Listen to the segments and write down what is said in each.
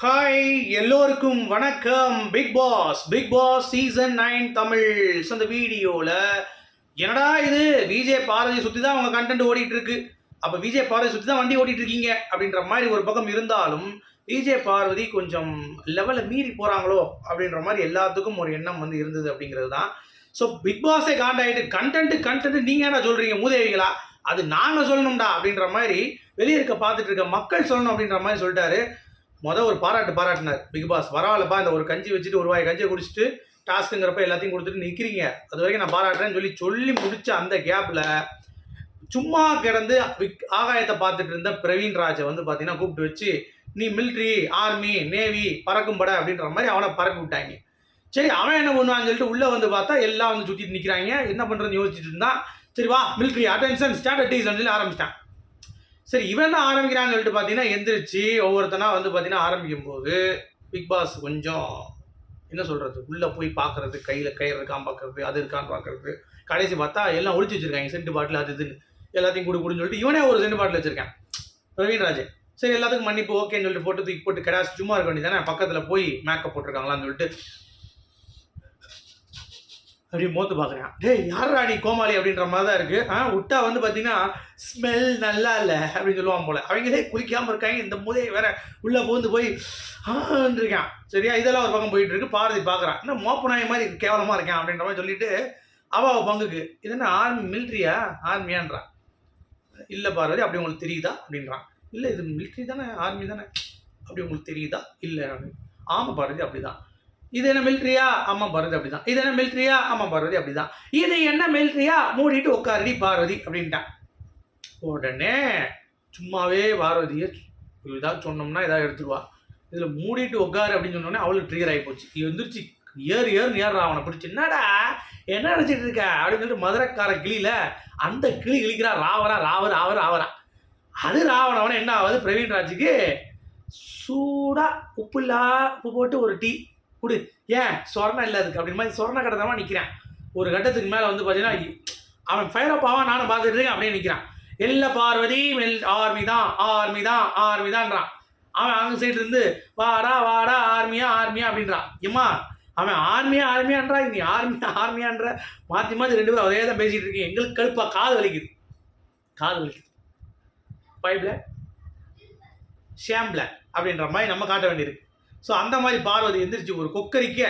Hi எல்லோருக்கும் வணக்கம். Bigg Boss season 9 Tamil. அந்த வீடியோவில் என்னடா இது விஜய் பார்வதி சுற்றி தான் அவங்க கண்டென்ட் ஓடிட்டு இருக்கு, அப்போ விஜய் பார்வதி சுற்றி தான் வண்டி ஓடிட்டு இருக்கீங்க அப்படின்ற மாதிரி ஒரு பக்கம் இருந்தாலும் விஜய் பார்வதி கொஞ்சம் லெவலில் மீறி போகிறாங்களோ அப்படின்ற மாதிரி எல்லாத்துக்கும் ஒரு எண்ணம் வந்து இருந்தது அப்படிங்கிறது தான். ஸோ பிக் பாஸே காண்டாயிட்டு கண்டென்ட் நீங்கள் என்ன சொல்கிறீங்க மூதேவிகளா, அது நாங்கள் சொல்லணும்டா அப்படின்ற மாதிரி வெளியே பார்த்துட்டு இருக்க மக்கள் சொல்லணும் அப்படின்ற மாதிரி சொல்லிட்டாரு. ஒரு பாராட்டினார் பிக் பாஸ். பரவாயில்லப்பா, இந்த ஒரு கஞ்சி வச்சுட்டு ஒரு வாய் கஞ்சியை குடிச்சிட்டு டாஸ்க்குங்கிறப்ப எல்லாத்தையும் கொடுத்துட்டு நிற்கிறீங்க, அது வரைக்கும் நான் பாராட்டுறேன்னு சொல்லி முடிச்ச அந்த கேப்பில் சும்மா கிடந்து ஆகாயத்தை பார்த்துட்டு இருந்த பிரவீன் ராஜை வந்து பார்த்தீங்கன்னா கூப்பிட்டு வச்சு, நீ மிலிட்ரி, ஆர்மி, நேவி பறக்கும் பட அப்படின்ற மாதிரி அவனை பறக்க விட்டாங்க. சரி, அவன் என்ன பண்ணுவான்னு சொல்லிட்டு உள்ளே வந்து பார்த்தா எல்லாம் வந்து சுற்றிட்டு நிற்கிறாங்க. என்ன பண்ணுறதுன்னு யோசிச்சுட்டு இருந்தான். சரி வா மிலிட்ரி, அட்டென்ஷன், ஸ்டாண்டர்ட் சொல்லி ஆரம்பிச்சிட்டான். சரி, இவன் தான் ஆரம்பிக்கிறான்னு சொல்லிட்டு பார்த்தீங்கன்னா எந்திரிச்சு ஒவ்வொருத்தனா வந்து பார்த்தீங்கன்னா ஆரம்பிக்கும் போது பிக் பாஸ் கொஞ்சம் என்ன சொல்கிறது, உள்ளே போய் பார்க்குறது, கையில் கயிறு இருக்கான்னு பார்க்குறது, அது இருக்கான்னு பார்க்குறது, கடைசி பார்த்தா எல்லாம் ஒழிச்சு வச்சுருக்காங்க. சென்ட் பாட்டில் அது இதுன்னு எல்லாத்தையும் கொடுன்னு சொல்லிட்டு இவனே ஒரு சென்ட் பாட்டில் வச்சுருக்கேன் பிரவீன் ராஜ். சரி, எல்லாத்துக்கும் மன்னிப்பு ஓகேன்னு சொல்லிட்டு போட்டு தூக்கி போட்டு கடாசி சும்மா இருக்க வேண்டியதானே, பக்கத்தில் போய் மேக்கப் போட்டிருக்காங்களான்னு சொல்லிட்டு அப்படி மோத்து பார்க்குறேன். டேய் யாரா நீ கோமாளி அப்படின்ற மாதிரி தான் இருக்குது. விட்டா வந்து பார்த்தீங்கன்னா ஸ்மெல் நல்லா இல்லை அப்படின்னு சொல்லுவான் போல். அவங்களே குளிக்காமல் இருக்காங்க, இந்த முதே வேற உள்ளே பூந்து போய் இருக்கான். சரியா, இதெல்லாம் ஒரு பக்கம் போயிட்டு இருக்கு. பாரதி பார்க்குறான், என்ன மோப்ப நாய் மாதிரி கேவலமாக இருக்கேன் அப்படின்ற மாதிரி சொல்லிட்டு அவள் பங்குக்கு இது என்ன ஆர்மி மிலிட்ரியா ஆர்மியான்றான். இல்லை பார்வதி, அப்படி உங்களுக்கு தெரியுதா அப்படின்றான். இல்லை இது மிலிட்ரி தானே, ஆர்மி தானே, அப்படி உங்களுக்கு தெரியுதா? இல்லை அப்படின்னு. ஆமாம் பார்வதி அப்படிதான். இது என்ன மிலிட்ரியா? அம்மா பார்வதி அப்படிதான். இது என்ன மிலிட்ரியா? அம்மா பார்வதி அப்படிதான். இது என்ன மிலிட்ரியா? மூடிட்டு உட்காரடி பார்வதி அப்படின்ட்டான். உடனே சும்மாவே பார்வதியை ஏதாவது சொன்னோம்னா ஏதாவது எடுத்துருவா. இதில் மூடிட்டு உட்காரு அப்படின்னு சொன்னோடனே அவளுக்கு ட்ரிகர் ஆகி போச்சு. வந்துருச்சு, ஏறுன்னு அவனை பிடிச்சி, என்னடா என்ன நினச்சிட்டு இருக்க அப்படின்னு சொல்லிட்டு மதுரைக்கார கிளியில் அந்த கிளி கிளிக்கிறா. ராவரா அது ராவணவனை என்ன ஆகுது, பிரவீன் ராஜுக்கு சூடாக உப்பு போட்டு ஒரு டீ குடு, ஏன் சொர்ணம் இல்லை அதுக்கு அப்படின்னு மாதிரி சொர்ண கடத்தமாக நிற்கிறான். ஒரு கட்டத்துக்கு மேலே வந்து பார்த்தீங்கன்னா அவன் ஃபயர் அப் ஆவான், நானும் பார்த்துட்டு இருக்கேன் அப்படியே நிற்கிறான். எல்லா பார்வதி ஆர்மி தான்ன்றான். அவன் அங்கே சைடு இருந்து வாடா ஆர்மியா அப்படின்றான். ஏம்மா அவன் ஆர்மியான்றா, நீ ஆர்மியான்ற மாற்றி ரெண்டு பேரும் அதே தான் பேசிகிட்டு இருக்கீங்க. எங்களுக்கு கழுப்பாக காது வலிக்குது பைப்ல ஷேம்பில் அப்படின்ற மாதிரி நம்ம காட்ட வேண்டியிருக்கு. ஸோ அந்த மாதிரி பார்வதி எந்திரிச்சு ஒரு கொக்கரிக்க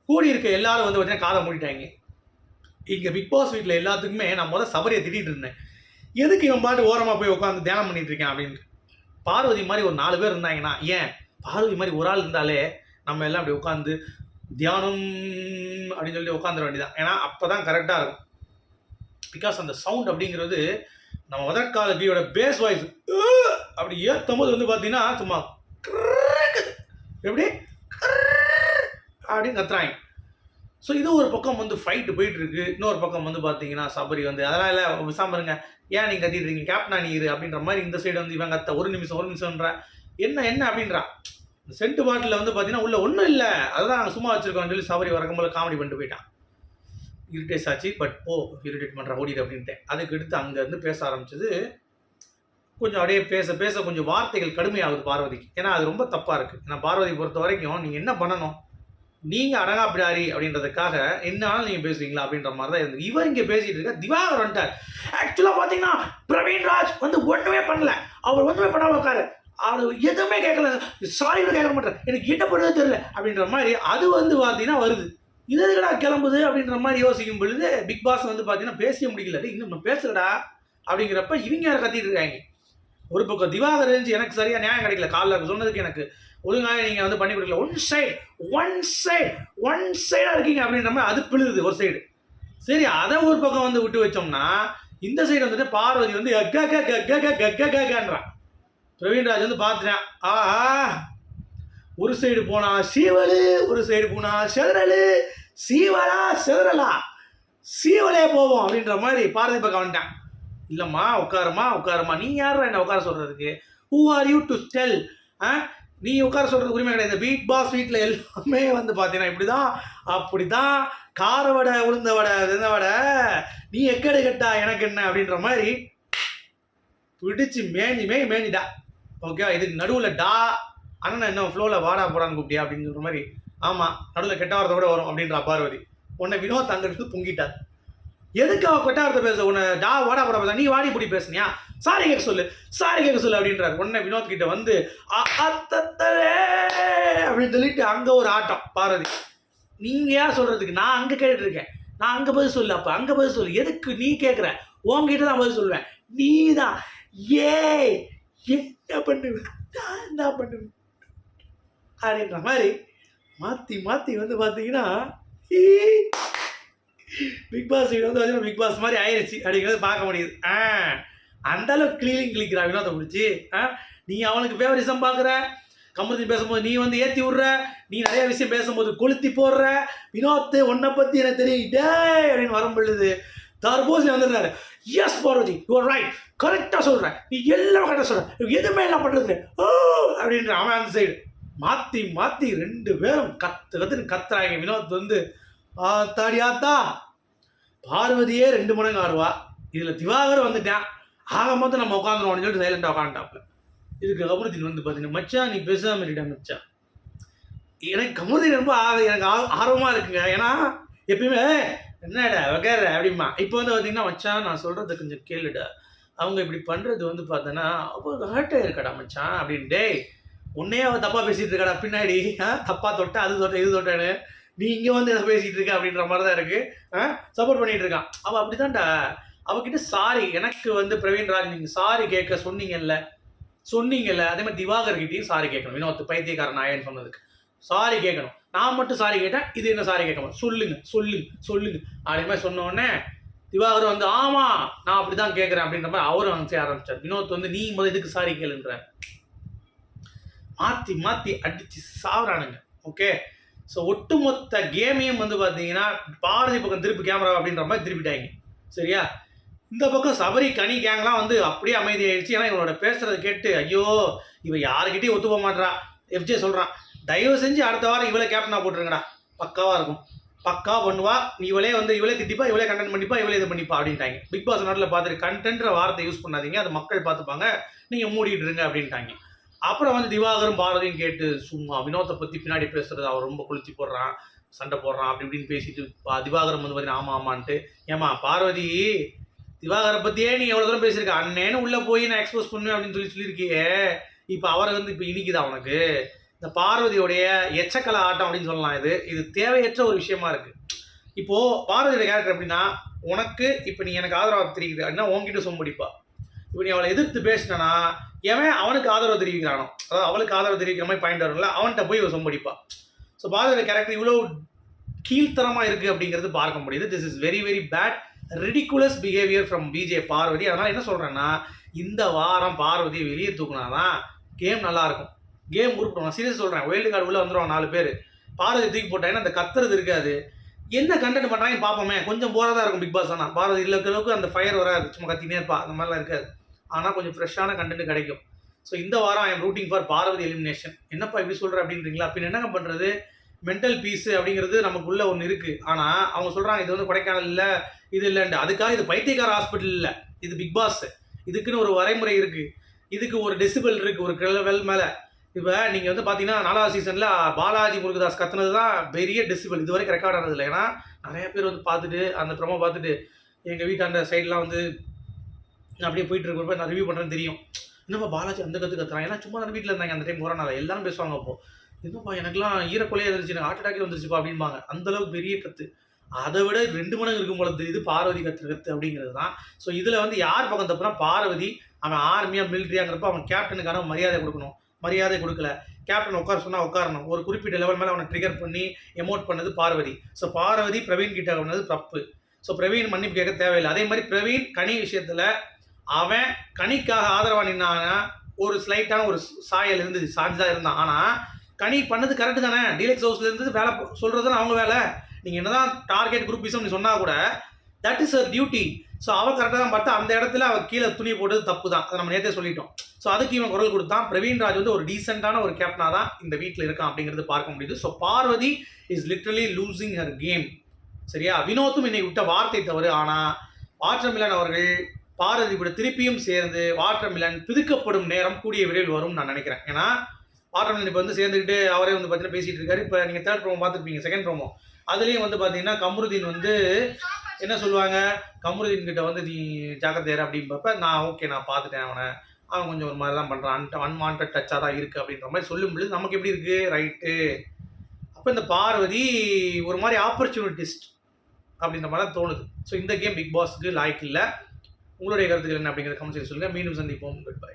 கூடி இருக்க எல்லாரும் வந்து பார்த்தீங்கன்னா காதை மூடிட்டாங்க. இங்கே பிக் பாஸ் வீட்டில் எல்லாத்துக்குமே நான் சபரியை திட்டிகிட்டு இருந்தேன், எதுக்கு இவன் பாட்டு ஓரமாக போய் உட்காந்து தியானம் பண்ணிட்டு இருக்கேன் அப்படின்ட்டு. பார்வதி மாதிரி ஒரு 4 பேர் இருந்தாங்கன்னா, ஏன் பார்வதி மாதிரி ஒரு ஆள் இருந்தாலே நம்ம எல்லாம் அப்படி உட்காந்து தியானம் அப்படின்னு சொல்லி உட்காந்துட வேண்டியதான். ஏன்னா அப்போ தான் கரெக்டாக இருக்கும். பிகாஸ் அந்த சவுண்ட் அப்படிங்கிறது நம்ம முதற்கால டியோட பேஸ் வாய்ஸ் அப்படி ஏற்றும் போது வந்து பார்த்தீங்கன்னா சும்மா எப்படி அப்படின்னு கத்துறாங்க. ஸோ இது ஒரு பக்கம் வந்து ஃபைட்டு போயிட்டு இருக்கு. இன்னொரு பக்கம் வந்து பார்த்தீங்கன்னா சபரி வந்து அதெல்லாம் இல்லை விசாம இருங்க, ஏன் நீங்கள் கத்திட்டு இருக்கீங்க, கேப்டனா நீ இரு அப்படின்ற மாதிரி இந்த சைடு வந்து இவன் கத்த ஒரு நிமிஷம்ன்ற என்ன அப்படின்றான். இந்த சென்ட் பாட்டில் வந்து பார்த்தீங்கன்னா உள்ள ஒன்றும் இல்லை, அதுதான் நாங்கள் சும்மா வச்சிருக்கோம்னு சொல்லி சபரி வரக்கும்போது காமெடி பண்ணிட்டு போயிட்டான். இரிட்டேஸ் ஆச்சு, பட் இரிட்டேட் பண்ணுற ஓடிடு அப்படின்ட்டேன். அதுக்கு எடுத்து அங்கேருந்து பேச ஆரம்பிச்சது. கொஞ்சம் அப்படியே பேச கொஞ்சம் வார்த்தைகள் கடுமையாகுது பார்வதிக்கு. ஏன்னா அது ரொம்ப தப்பாக இருக்குது. ஏன்னா பார்வதி பொறுத்த வரைக்கும் நீங்கள் என்ன பண்ணணும், நீங்கள் அடங்கா பிடாரி அப்படின்றதுக்காக என்னாலும் நீங்கள் பேசுவீங்களா அப்படின்ற மாதிரி தான் இருந்தது. இவன் இங்கே பேசிகிட்டு இருக்க திவாகர் வந்துட்டார். ஆக்சுவலாக பார்த்தீங்கன்னா பிரவீன் ராஜ் வந்து ஒன்றுமே பண்ணல, அவர் ஒன்றுமே பண்ணாமல் உட்காரு, அவர் எதுவுமே கேட்கல, சாரி கேட்க மாட்டேன், எனக்கு என்ன பண்ணுறது தெரியல அப்படின்ற மாதிரி அது வந்து பார்த்தீங்கன்னா வருது. இது எதுக்கடா கிளம்புது அப்படின்ற மாதிரி யோசிக்கும் பொழுது பிக் பாஸ் வந்து பார்த்தீங்கன்னா பேச முடியல, இன்னும் பேசுறடா அப்படிங்கிறப்ப இவங்க யாரை கத்திட்டு இருக்காங்க. ஒரு பக்கம் திவாகர் இருந்துச்சு, எனக்கு சரியாக நியாயம் கிடைக்கல, காலில் சொன்னதுக்கு எனக்கு ஒழுங்காக நீங்கள் வந்து பண்ணி கொடுக்கல, ஒன் சைடாக இருக்கீங்க அப்படின்ற மாதிரி அது பிழுது ஒரு சைடு. சரி, அதை ஒரு பக்கம் வந்து விட்டு வச்சோம்னா இந்த சைடு வந்துட்டு பார்வதி வந்து கக்கான்றான். பிரவீன்ராஜ் வந்து பார்த்துட்டேன், ஒரு சைடு போனா சீவலு, ஒரு சைடு போனா செதறலு, செதறலா சீவலே போவோம் அப்படின்ற மாதிரி பார்வதி பக்கம் வந்துட்டேன். இல்லைம்மா உட்காருமா, நீ யாரும் என்ன உட்கார சொல்கிறதுக்கு, who are you to tell, நீ உட்கார சொல்கிறது உரிமை கிடையாது. இந்த பிக் பாஸ் வீட்டில் எல்லாமே வந்து பார்த்தீங்கன்னா இப்படி தான் அப்படி தான், கார வடை உளுந்த வடை நீ எக்கடை கட்டா எனக்கு என்ன அப்படின்ற மாதிரி பிடிச்சி மேஞ்சிடா. ஓகேவா, இதுக்கு நடுவில் டா அண்ணன் என்ன ஃப்ளோவில் வாடா போடான்னு கூப்பிட்டியா அப்படின்னு சொல்கிற மாதிரி. ஆமாம், நடுவில் கெட்ட வார்த்தை கூட வரும் அப்படின்றா பார்வதி. உன்னை வினோத் அங்கே இருந்து பொங்கிட்டார். எதுக்கு அவன் கெட்ட வார்த்தை பேச, உன்னை வாடா போடா பேச, நீ வாடி பிடி பேசுனியா, சாரி கேட்க சொல்லு அப்படின்றார். உடனே வினோத் கிட்ட வந்து அப்படின்னு சொல்லிட்டு அங்கே ஒரு ஆட்டம் பார்வதி. நீங்கள் ஏன் சொல்கிறதுக்கு, நான் அங்கே கேட்டுருக்கேன், நான் அங்கே பதில் சொல்லு, அப்போ அங்கே பதில் சொல்லு, எதுக்கு நீ கேட்குற, உங்ககிட்ட தான் பதில் சொல்லுவேன், நீ தான் என்ன பண்ணுவேன், நான் என்ன பண்ணுவேன் அப்படின்ற மாதிரி மாற்றி மாற்றி வந்து பார்த்தீங்கன்னா பிக் பாஸ் வந்து பார்த்தீங்கன்னா பிக் பாஸ் மாதிரி ஆயிடுச்சு அப்படிங்கிறது பார்க்க முடியுது. அந்த அளவுக்கு கிளிக்கிறா வினோத்தை பிடிச்சி. நீ அவனுக்கு ஃபேவரிசம் பார்க்குற, கமருதீன் பேசும்போது நீ வந்து ஏற்றி விட்ற, நீ நிறைய விஷயம் பேசும்போது கொளுத்தி போடுற, வினோத்து உன்னை பற்றி எனக்கு தெரியும் டே அப்படின்னு வரும் பொழுது தர்போசி வந்துடுறாரு. எஸ் பார்வதி, யூஆர் ரைட், கரெக்டாக சொல்கிறேன், நீ எல்லாம் கரெக்டாக சொல்கிறேன், எதுவுமே எல்லாம் பண்ணுறது அப்படின்ற அவன் அந்த சைடு மாற்றி மாற்றி 2 பேரும் கத்துறாங்க. வினோத் வந்து ஆத்தாடியாத்தா பார்வதியே 2 மடங்கு ஆடுவா, இதில் திவாகர் வந்துட்டான், ஆக மொத்தம் நம்ம உட்காந்துருவோம்னு சொல்லிட்டு சைலண்டாக உட்காந்துட்டாப்புல. இதுக்கு கமருதீன் வந்து பார்த்தீங்கன்னா மச்சான் நீ பேசாமல் இருடா மச்சான். எனக்கு கமருதீன் ரொம்ப எனக்கு ஆர்வமாக இருக்குங்க. ஏன்னா எப்பயுமே என்னடா வகேற அப்படிமா. இப்போ வந்து பார்த்தீங்கன்னா மச்சான் நான் சொல்கிறத கொஞ்சம் கேளுடா, அவங்க இப்படி பண்ணுறது வந்து பார்த்தோன்னா அப்போ ஹர்ட்டாக இருக்கடா மச்சான் அப்படின்ட்டு உன்னையே அவன் தப்பாக பேசிகிட்டு இருக்காடா பின்னாடி, தப்பாக தொட்ட அது தொட்ட இது தொட்டானு நீ இங்கே வந்து எதை பேசிகிட்டு இருக்க அப்படின்ற மாதிரி தான் இருக்குது. சப்போர்ட் பண்ணிகிட்டு இருக்கான். அவள் அப்படி தான்டா, அவகிட்ட சாரி, எனக்கு வந்து பிரவீன் ராஜ் நீங்கள் சாரி கேட்க சொன்னீங்கல்ல, அதே மாதிரி திவாகர்கிட்டையும் சாரி கேட்கணும். வினோத் பைத்தியக்காரன் ஆயன்னு சொன்னதுக்கு சாரி கேட்கணும். நான் மட்டும் சாரி கேட்டேன், இது என்ன சாரி கேட்கணும், சொல்லுங்க அப்படி மாதிரி சொன்னோடனே திவாகர் வந்து ஆமாம் நான் அப்படி தான் கேட்குறேன் அப்படின்ற மாதிரி அவரும் வந்து செய்ய ஆரம்பிச்சார். வினோத் வந்து நீ முதல் இதுக்கு சாரி கேளுன்ற மாற்றி மாற்றி அடித்து சாவறானுங்க. ஓகே, ஸோ ஒட்டுமொத்த கேமையும் வந்து பார்த்தீங்கன்னா பாரதி பக்கம் திருப்பி கேமரா அப்படின்ற மாதிரி திருப்பிட்டாங்க. சரியா, இந்த பக்கம் சபரி கனி கேங்லாம் வந்து அப்படியே அமைதியாகிடுச்சு. ஏன்னா இவனோட பேசுகிறத கேட்டு ஐயோ இவன் யாருக்கிட்டையும் ஒத்து போக மாட்டேறா. எஃப்ஜே சொல்கிறான், தயவு செஞ்சு அடுத்த வாரம் இவளே கேப்டனாக போட்டுருங்கடா, பக்காவாக இருக்கும், பக்கா பண்ணுவா, இவளே திட்டிப்பா, இவளே கண்டென்ட் பண்ணிப்பா, இவளே இது பண்ணிப்பா அப்படின்ட்டாங்க. பிக் பாஸ் நாட்டில் பார்த்துட்டு கண்டென்ட்ற வார்த்தை யூஸ் பண்ணாதீங்க, அது மக்கள் பார்த்துப்பாங்க, நீங்கள் மூடிட்டு இருங்க அப்படின்ட்டாங்க. அப்புறம் வந்து திவாகரும் பாரதியும் கேட்டு சும்மா வினோத்தை பற்றி பின்னாடி பேசுகிறது, அவர் ரொம்ப கொளுத்தி போடுறான், சண்டை போடுறான் அப்படி இப்படின்னு பேசிட்டு திவாகரம் வந்து பார்த்தீங்கன்னா ஆமாம்மான்ட்டு. ஏமா பார்வதி திவாகரை பற்றியே நீ எவ்வளோ தூரம் பேசியிருக்க, அண்ணேன்னு உள்ளே போய் நான் எக்ஸ்போஸ் பண்ணுவேன் அப்படின்னு சொல்லியிருக்கியே, இப்போ அவரை வந்து இப்போ இனிக்குதா உனக்கு இந்த பார்வதியோடைய எச்சக்கலை ஆட்டம் அப்படின்னு சொல்லலாம். இது தேவையற்ற ஒரு விஷயமா இருக்குது. இப்போது பார்வதியோட கேரக்டர் எப்படின்னா, உனக்கு இப்போ நீ எனக்கு ஆதரவாக தெரிவிக்கிற அப்படின்னா உன்கிட்ட சொம்படிப்பா, இப்போ நீ அவளை எதிர்த்து பேசினா எவன் அவனுக்கு ஆதரவு தெரிவிக்கிறானோ, அதாவது அவளுக்கு ஆதரவு தெரிவிக்கிற மாதிரி பாயிண்ட் வரும்ல, அவன்கிட்ட போய் இவன் சொம்படிப்பா. ஸோ பார்வதியோட கேரக்டர் இவ்வளோ கீழ்த்தரமாக இருக்குது அப்படிங்கிறது பார்க்க முடியுது. This is very very bad ridiculous behaviour from VJ Parvathy. அதனால் என்ன சொல்கிறேன்னா, இந்த வாரம் பார்வதியை வெளியே தூக்குனாதான் கேம் நல்லாயிருக்கும், கேம் உருப்படும். நான் சீரியஸ் சொல்கிறேன், வைல்டு கார்டு உள்ளே வந்துடுவாங்க 4 பேர், பார்வதி தூக்கி போட்டாங்கன்னா அந்த கத்துறது இருக்காது, என்ன கண்டென்ட் பண்ணுறாங்க பார்ப்போமே, கொஞ்சம் போராக தான் இருக்கும் பிக் பாஸ். ஆனால் பார்வதி இல்லைக்கு அந்த ஃபயர் வராது, சும்மா கத்தினே இருப்பா, அந்த மாதிரிலாம் இருக்காது. ஆனால் கொஞ்சம் ஃப்ரெஷ்ஷான கண்டென்ட் கிடைக்கும். ஸோ இந்த வாரம் I am rooting for Parvathy elimination. என்னப்பா இப்படி சொல்கிற அப்படின்றீங்களா, பின் என்னங்க பண்ணுறது, மென்டல் பீஸு அப்படிங்கிறது நமக்குள்ளே ஒன்று இருக்குது. ஆனால் அவங்க சொல்கிறாங்க இது வந்து கொடைக்கானல் இல்லை இது இல்லைன்ட்டு, அதுக்காக இது பைத்தியக்கார ஹாஸ்பிட்டல் இல்லை, இது பிக் பாஸ், இதுக்குன்னு ஒரு வரைமுறை இருக்குது, இதுக்கு ஒரு டெசிபிள் இருக்குது, ஒரு லெவல் மேலே. இப்போ நீங்கள் வந்து பார்த்தீங்கன்னா 4வது சீசனில் பாலாஜி முருகதாஸ் கத்துனது தான் பெரிய டெசிபிள், இது வரைக்கும் ரெக்கார்ட் ஆனதில்லை. ஏன்னா நிறைய பேர் வந்து பார்த்துட்டு அந்த ப்ரொமோ பார்த்துட்டு எங்கள் வீட்டாண்ட சைட்லாம் வந்து அப்படியே போயிட்டு இருக்கிறப்ப நான் ரிவ்யூ பண்ணுறேன்னு தெரியும், என்னப்பா பாலாஜி அந்த கற்றுறான், ஏன்னா சும்மா அந்த வீட்டில் இருந்தாங்க அந்த டைம் கொரோனாவில், எல்லாரும் பேசுவாங்க. அப்போது என்னப்பா எனக்குலாம் ஈரக்கொலையே இருந்துச்சு, எனக்கு ஹார்ட் அட்டாக்கே வந்துருச்சுப்பா அப்படின்பாங்க. அந்தளவுக்கு பெரிய கற்று, அதை விட 2 மடங்கு இருக்கும் போல தெரியுது பார்வதி கற்று அப்படிங்கிறது தான். ஸோ இதில் வந்து யார் பக்கம் தப்புனா பார்வதி, அவன் ஆர்மியாக மிலிட்ரியாங்கிறப்ப அவன் கேப்டனுக்கான மரியாதை கொடுக்கணும், மரியாதை கொடுக்கல, கேப்டன் உட்கார சொன்னால் உட்காரணும், ஒரு குறிப்பிட்ட லெவல் மேலே அவனை ட்ரிகர் பண்ணி எமோட் பண்ணது பார்வதி. ஸோ பார்வதி பிரவீன் கிட்ட பண்ணது தப்பு. ஸோ பிரவீன் மன்னிப்பு கேட்க தேவையில்லை. அதே மாதிரி பிரவீன் கனி விஷயத்தில் அவன் கனிக்காக ஆதரவாக நின்னானா ஒரு ஸ்லைட்டான ஒரு சாயல் இருந்தது, சாஞ்சுதான் இருந்தான். ஆனால் கனி பண்ணது கரெக்டு தானே, டீலக்ஸ் ஹவுஸில் இருந்து வேலை சொல்கிறது அவங்க வேலை. நீங்கள் என்ன தான் டார்கெட் குரூப்பிசம் நீ சொன்னால் கூட that is her duty. So அவள் கரெக்டாக தான் பார்த்தா, அந்த இடத்துல அவள் கீழே துணி போட்டது தப்பு தான், அதை நம்ம நேற்றே சொல்லிட்டோம். ஸோ அதுக்கு இவன் குரல் கொடுத்தான். பிரவீன் ராஜ் வந்து ஒரு டீசெண்டான ஒரு கேப்டனாக தான் இந்த வீட்டில் இருக்கான் அப்படிங்கிறது பார்க்க முடியுது. So Parvathy is literally losing her game. சரியா, வினோத்தும் இன்னைக்கு விட்ட வார்த்தை தவறு. ஆனால் வாட்டர்மிலன் அவர்கள் பார்வதி கூட திருப்பியும் சேர்ந்து வாட்டர்மிலன் பிதுக்கப்படும் நேரம் கூடிய விரைவில் வரும் நான் நினைக்கிறேன். ஏன்னா ஆர்டர் இப்போ வந்து சேர்ந்துக்கிட்டு அவரே வந்து பார்த்தீங்கன்னா பேசிகிட்டு இருக்காரு. இப்போ நீங்கள் தேர்ட் ப்ரோமோ பார்த்துருப்பீங்க, செகண்ட் ப்ரோமோ. அதுலேயும் வந்து பார்த்தீங்கன்னா கமருதீன் வந்து என்ன சொல்லுவாங்க, கமருதீன் கிட்ட வந்து நீ ஜாக்கிரதையா இரு அப்படின்றப்ப, நான் ஓகே நான் பார்த்துட்டேன் அவன் கொஞ்சம் ஒரு மாதிரி தான் பண்ணுறான், அன்வான்ட் டச்சாக தான் இருக்குது அப்படின்ற மாதிரி சொல்லும்பொழுது நமக்கு எப்படி இருக்குது, ரைட்டு. அப்போ இந்த பார்வதி ஒரு மாதிரி ஆப்பர்ச்சுனிட்டிஸ்ட் அப்படின்ற மாதிரி தான் தோணுது. ஸோ இந்த கேம் பிக் பாஸ்க்கு லாய்க்கு இல்லை. உங்களுடைய கருத்துக்கள் என்ன அப்படிங்கிறத கமெண்ட் செய்ய சொல்லுங்கள். மீண்டும் சந்திப்போம். Good bye.